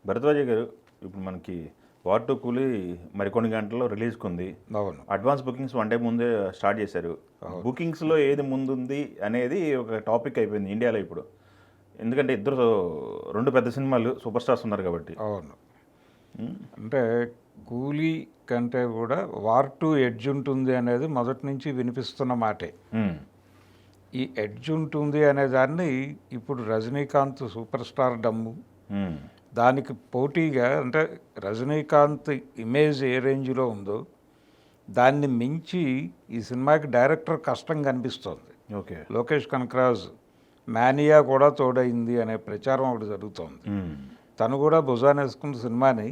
భరద్వాజ గారు, ఇప్పుడు మనకి వార్ టూ కూలీ మరికొన్ని గంటల్లో రిలీజ్కి ఉంది. అవును. అడ్వాన్స్ బుకింగ్స్ 1 డే ముందే స్టార్ట్ చేశారు. బుకింగ్స్లో ఏది ముందుంది అనేది ఒక టాపిక్ అయిపోయింది ఇండియాలో ఇప్పుడు. ఎందుకంటే ఇద్దరు రెండు పెద్ద సినిమాలు సూపర్ స్టార్స్ ఉన్నారు కాబట్టి. అవును. అంటే కూలీ కంటే కూడా వార్ టూ ఎడ్జ్ ఉంటుంది అనేది మొదటి నుంచి వినిపిస్తున్న మాటే. ఈ ఎడ్జ్ ఉంటుంది అనే దాన్ని ఇప్పుడు రజనీకాంత్ సూపర్ స్టార్ డమ్ము, దానికి పోటీగా అంటే రజనీకాంత్ ఇమేజ్ ఏ రేంజ్లో ఉందో దాన్ని మించి ఈ సినిమాకి డైరెక్టర్ కష్టం కనిపిస్తోంది. ఓకే. లోకేష్ కనకరాజ్ మానియా కూడా తోడైంది అనే ప్రచారం ఒకటి జరుగుతోంది. తను కూడా భుజానేసుకున్న సినిమాని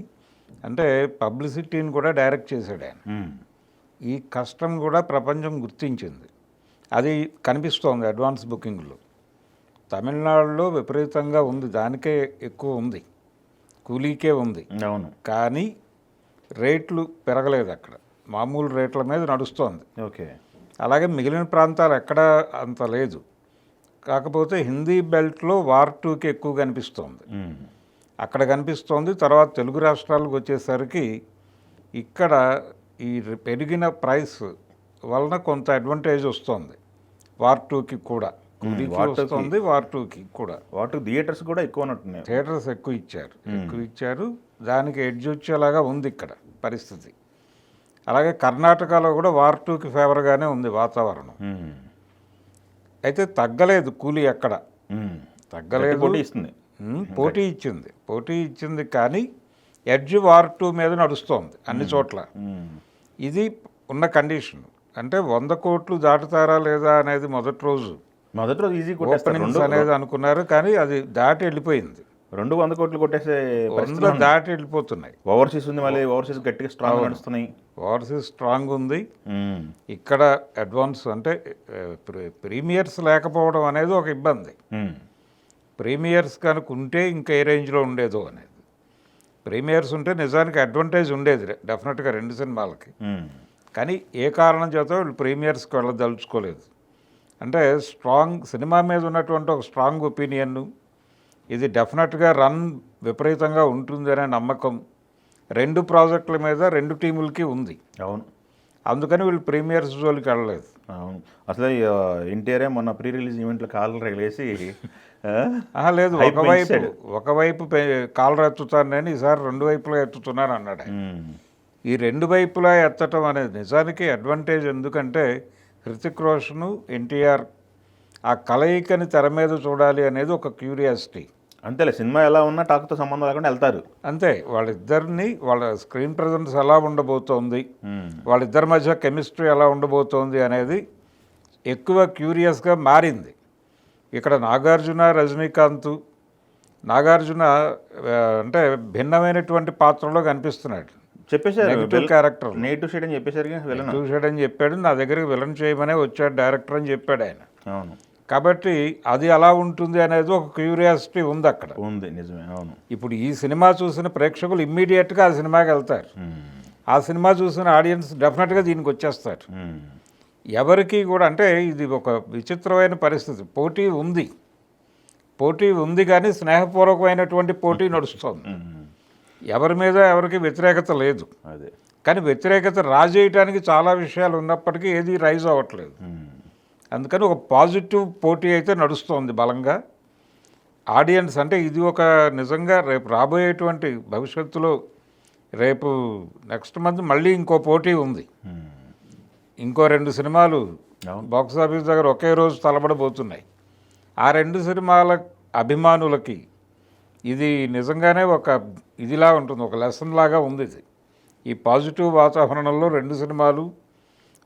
అంటే పబ్లిసిటీని కూడా డైరెక్ట్ చేశాడు ఆయన. ఈ కష్టం కూడా ప్రపంచం గుర్తించింది. అది కనిపిస్తోంది అడ్వాన్స్ బుకింగ్లో. తమిళనాడులో విపరీతంగా ఉంది, దానికే ఎక్కువ ఉంది, కూలీకే ఉంది. అవును. కానీ రేట్లు పెరగలేదు అక్కడ, మామూలు రేట్ల మీద నడుస్తోంది. ఓకే. అలాగే మిగిలిన ప్రాంతాలు ఎక్కడా అంత లేదు. కాకపోతే హిందీ బెల్ట్లో వార్ టూకి ఎక్కువ కనిపిస్తోంది, అక్కడ కనిపిస్తోంది. తర్వాత తెలుగు రాష్ట్రాలకు వచ్చేసరికి ఇక్కడ ఈ పెరిగిన ప్రైస్ వలన కొంత అడ్వాంటేజ్ వస్తుంది వార్ టూకి కూడా. కూలీకి వస్తుంది, వార్ టూకి కూడా. వార్ టూ థియేటర్స్ కూడా ఎక్కువ ఉన్నట్టున్నాయి. థియేటర్స్ ఎక్కువ ఇచ్చారు. దానికి ఎడ్జ్ వచ్చేలాగా ఉంది ఇక్కడ పరిస్థితి. అలాగే కర్ణాటకలో కూడా వార్ టూకి ఫేవర్గానే ఉంది వాతావరణం. అయితే తగ్గలేదు కూలీ ఎక్కడ, తగ్గలేదు. పోటీ ఇచ్చింది కానీ ఎడ్జ్ వార్ టూ మీద నడుస్తోంది అన్ని చోట్ల. ఇది ఉన్న కండిషన్. అంటే 100 కోట్లు దాటుతారా లేదా అనేది మొదటి రోజు ఈజీ ఓపెనింగ్స్ అనేది అనుకున్నారు, కానీ అది దాటి వెళ్ళిపోయింది. 100 కోట్లు కొట్టేసే దాటి వెళ్ళిపోతున్నాయి. ఓవర్సీస్ ఉంది, మళ్ళీ ఓవర్సీస్ గట్టిగా స్ట్రాంగ్ నడుస్తున్నాయి. ఓవర్సీస్ స్ట్రాంగ్ ఉంది. ఇక్కడ అడ్వాన్స్ అంటే ప్రీమియర్స్ లేకపోవడం అనేది ఒక ఇబ్బంది. ప్రీమియర్స్ కనుక ఉంటే ఇంకా ఏ రేంజ్లో ఉండేదో అనేది. ప్రీమియర్స్ ఉంటే నిజానికి అడ్వాంటేజ్ ఉండేది డెఫినెట్గా రెండు సినిమాలకి. కానీ ఏ కారణం చేత వీళ్ళు ప్రీమియర్స్కి వెళ్ళదలుచుకోలేదు. అంటే స్ట్రాంగ్ సినిమా మీద ఉన్నటువంటి ఒక స్ట్రాంగ్ ఒపీనియన్ను, ఇది డెఫినెట్గా రన్ విపరీతంగా ఉంటుంది అనే నమ్మకం రెండు ప్రాజెక్టుల మీద రెండు టీములకి ఉంది. అవును. అందుకని వీళ్ళు ప్రీమియర్స్ జోలికి వెళ్ళలేదు. అవును. అసలు ఎన్టీఆర్ మొన్న ప్రీ రిలీజ్ ఈవెంట్లో కాలర్ ఎగలేసి లేదు, ఒకవైపు కాలర్ ఎత్తుతాను నేను, ఈసారి రెండు వైపులా ఎత్తుతున్నాను అన్నాడు. ఈ రెండు వైపులా ఎత్తటం అనేది నిజానికి అడ్వాంటేజ్. ఎందుకంటే హృతిక్ రోషన్, ఎన్టీఆర్ ఆ కలయికని తెర మీద చూడాలి అనేది ఒక క్యూరియాసిటీ. అంతేలే, సినిమా ఎలా ఉన్నా టాక్తో సంబంధం లేకుండా వెళ్తారు. అంతే. వాళ్ళిద్దరిని వాళ్ళ స్క్రీన్ ప్రజెన్స్ ఎలా ఉండబోతోంది, వాళ్ళిద్దరి మధ్య కెమిస్ట్రీ ఎలా ఉండబోతోంది అనేది ఎక్కువ క్యూరియస్గా మారింది. ఇక్కడ నాగార్జున, రజనీకాంత్, నాగార్జున అంటే భిన్నమైనటువంటి పాత్రలో కనిపిస్తున్నాడు. చెప్పేశారు నెగిటివ్ క్యారెక్టర్, నెగిటివ్ షేడ్ అని చెప్పేశారు. నెగిటివ్ షేడ్ అని చెప్పాడు. నా దగ్గరికి విలన్ చేయమనే వచ్చాడు డైరెక్టర్ అని చెప్పాడు ఆయన. అవును. కాబట్టి అది ఎలా ఉంటుంది అనేది ఒక క్యూరియాసిటీ ఉంది అక్కడ. ఉంది, నిజమే. అవును. ఇప్పుడు ఈ సినిమా చూసిన ప్రేక్షకులు ఇమ్మీడియట్గా ఆ సినిమాకి వెళ్తారు. ఆ సినిమా చూసిన ఆడియన్స్ డెఫినెట్గా దీనికి వచ్చేస్తారు. ఎవరికి కూడా అంటే ఇది ఒక విచిత్రమైన పరిస్థితి. పోటీ ఉంది కానీ స్నేహపూర్వకమైనటువంటి పోటీ నడుస్తుంది. ఎవరి మీద ఎవరికి వ్యతిరేకత లేదు. అదే. కానీ వ్యతిరేకత రాజేయటానికి చాలా విషయాలు ఉన్నప్పటికీ ఏది రైజ్ అవ్వట్లేదు. అందుకని ఒక పాజిటివ్ పోటీ అయితే నడుస్తోంది బలంగా. ఆడియన్స్ అంటే ఇది ఒక నిజంగా రేపు రాబోయేటువంటి భవిష్యత్తులో రేపు నెక్స్ట్ మంత్ మళ్ళీ ఇంకో పోటీ ఉంది. ఇంకో 2 సినిమాలు బాక్సాఫీస్ దగ్గర ఒకే రోజు తలబడబోతున్నాయి. ఆ 2 సినిమాల అభిమానులకి ఇది నిజంగానే ఒక ఇదిలా ఉంటుంది, ఒక లెసన్ లాగా ఉంది. ఇది ఈ పాజిటివ్ వాతావరణంలో 2 సినిమాలు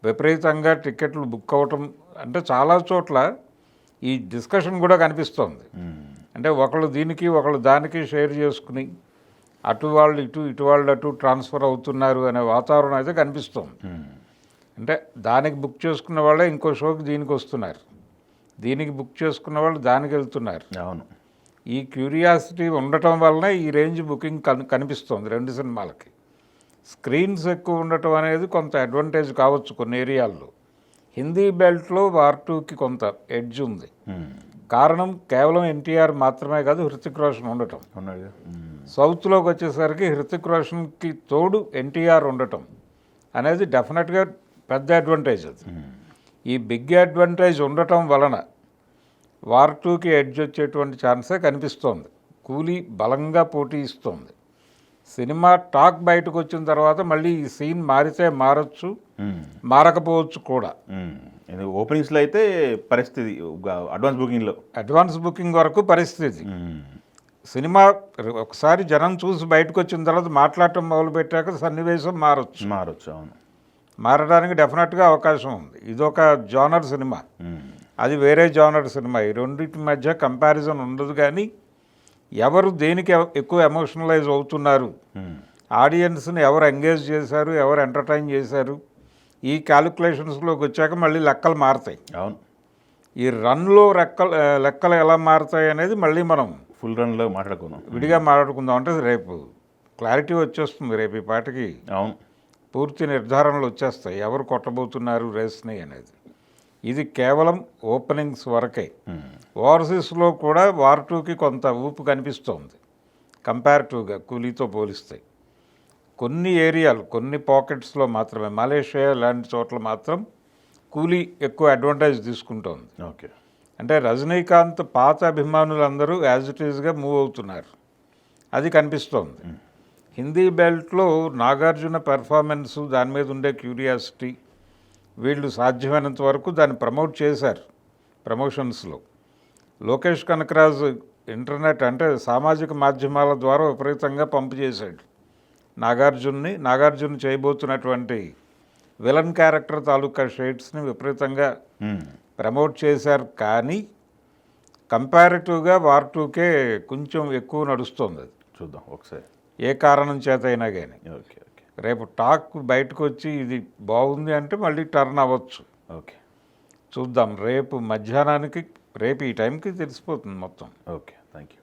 విపరీతంగా టికెట్లు బుక్ అవ్వటం అంటే చాలా చోట్ల ఈ డిస్కషన్ కూడా కనిపిస్తోంది. అంటే ఒకళ్ళు దీనికి ఒకళ్ళు దానికి షేర్ చేసుకుని అటు వాళ్ళు ఇటు వాళ్ళు అటు ట్రాన్స్ఫర్ అవుతున్నారు అనే వాతావరణం అయితే కనిపిస్తోంది. అంటే దానికి బుక్ చేసుకున్న వాళ్ళే ఇంకో షోకి దీనికి వస్తున్నారు, దీనికి బుక్ చేసుకున్న వాళ్ళు దానికి వెళ్తున్నారు. అవును. ఈ క్యూరియాసిటీ ఉండటం వలన ఈ రేంజ్ బుకింగ్ కనిపిస్తోంది 2 సినిమాలకి. స్క్రీన్స్ ఎక్కువ ఉండటం అనేది కొంత అడ్వాంటేజ్ కావచ్చు కొన్ని ఏరియాల్లో. హిందీ బెల్ట్లో వార్ టూకి కొంత ఎడ్జ్ ఉంది. కారణం కేవలం ఎన్టీఆర్ మాత్రమే కాదు, హృతిక్ రోషన్ ఉండటం. ఉన్నాడు. సౌత్లోకి వచ్చేసరికి హృతిక్ రోషన్కి తోడు ఎన్టీఆర్ ఉండటం అనేది డెఫినెట్గా పెద్ద అడ్వాంటేజ్. అది ఈ బిగ్ అడ్వాంటేజ్ ఉండటం వలన వార్ 2కి ఎడ్జ్ వచ్చేటువంటి ఛాన్సే కనిపిస్తోంది. కూలీ బలంగా పోటీ ఇస్తోంది. సినిమా టాక్ బయటకు వచ్చిన తర్వాత మళ్ళీ ఈ సీన్ మారితే మారచ్చు, మారకపోవచ్చు కూడా. ఓపెనింగ్స్లో అయితే పరిస్థితి అడ్వాన్స్ బుకింగ్ వరకు పరిస్థితి. సినిమా ఒకసారి జనం చూసి బయటకు వచ్చిన తర్వాత మాట్లాడటం మొదలుపెట్టాక సన్నివేశం మారచ్చు. అవును, మారడానికి డెఫినెట్గా అవకాశం ఉంది. ఇదొక జానర్ సినిమా, అది వేరే జానర్ సినిమా. ఈ రెండింటి మధ్య కంపారిజన్ ఉండదు. కానీ ఎవరు దేనికి ఎక్కువ ఎమోషనలైజ్ అవుతున్నారు, ఆడియన్స్ని ఎవరు ఎంగేజ్ చేశారు, ఎవరు ఎంటర్టైన్ చేశారు, ఈ క్యాలిక్యులేషన్స్లోకి వచ్చాక మళ్ళీ లెక్కలు మారుతాయి. అవును, ఈ రన్లో లెక్కలు ఎలా మారుతాయి అనేది మళ్ళీ మనం ఫుల్ రన్లో విడిగా మాట్లాడుకుందాం. అంటే రేపు క్లారిటీ వచ్చేస్తుంది. రేపు ఈ పాటికి అవును పూర్తి నిర్ధారణలు వచ్చేస్తాయి ఎవరు కొట్టబోతున్నారు రేస్ని అనేది. ఇది కేవలం ఓపెనింగ్స్ వరకే. ఓవర్సీస్లో కూడా వార్ 2కి కొంత ఊపు కనిపిస్తోంది కంపారిటివ్గా కూలీతో పోలిస్తే. కొన్ని ఏరియాలు, కొన్ని పాకెట్స్లో మాత్రమే, మలేషియా లాంటి చోట్ల మాత్రం కూలీ ఎక్కువ అడ్వాంటేజ్ తీసుకుంటోంది. ఓకే, అంటే రజనీకాంత్ పాత అభిమానులందరూ యాజ్ ఇట్ ఈజ్గా మూవ్ అవుతున్నారు, అది కనిపిస్తోంది. హిందీ బెల్ట్లో నాగార్జున పెర్ఫార్మెన్సు, దాని మీద ఉండే క్యూరియాసిటీ, వీళ్ళు సాధ్యమైనంత వరకు దాన్ని ప్రమోట్ చేశారు ప్రమోషన్స్లో. లోకేష్ కనకరాజ్ ఇంటర్నెట్ అంటే సామాజిక మాధ్యమాల ద్వారా విపరీతంగా పంపు చేశాడు నాగార్జున చేయబోతున్నటువంటి విలన్ క్యారెక్టర్ తాలూకా షేడ్స్ని విపరీతంగా ప్రమోట్ చేశారు. కానీ కంపారిటివ్గా వార్ 2కే కొంచెం ఎక్కువ నడుస్తుంది. అది చూద్దాం ఒకసారి, ఏ కారణం చేత అయినా కానీ. ఓకే, రేపు టాక్ బయటకు వచ్చి ఇది బాగుంది అంటే మళ్ళీ టర్న్ అవ్వచ్చు. ఓకే, చూద్దాం. రేపు మధ్యాహ్నానికి, రేపు ఈ టైంకి తెలిసిపోతుంది మొత్తం. Okay, thank you.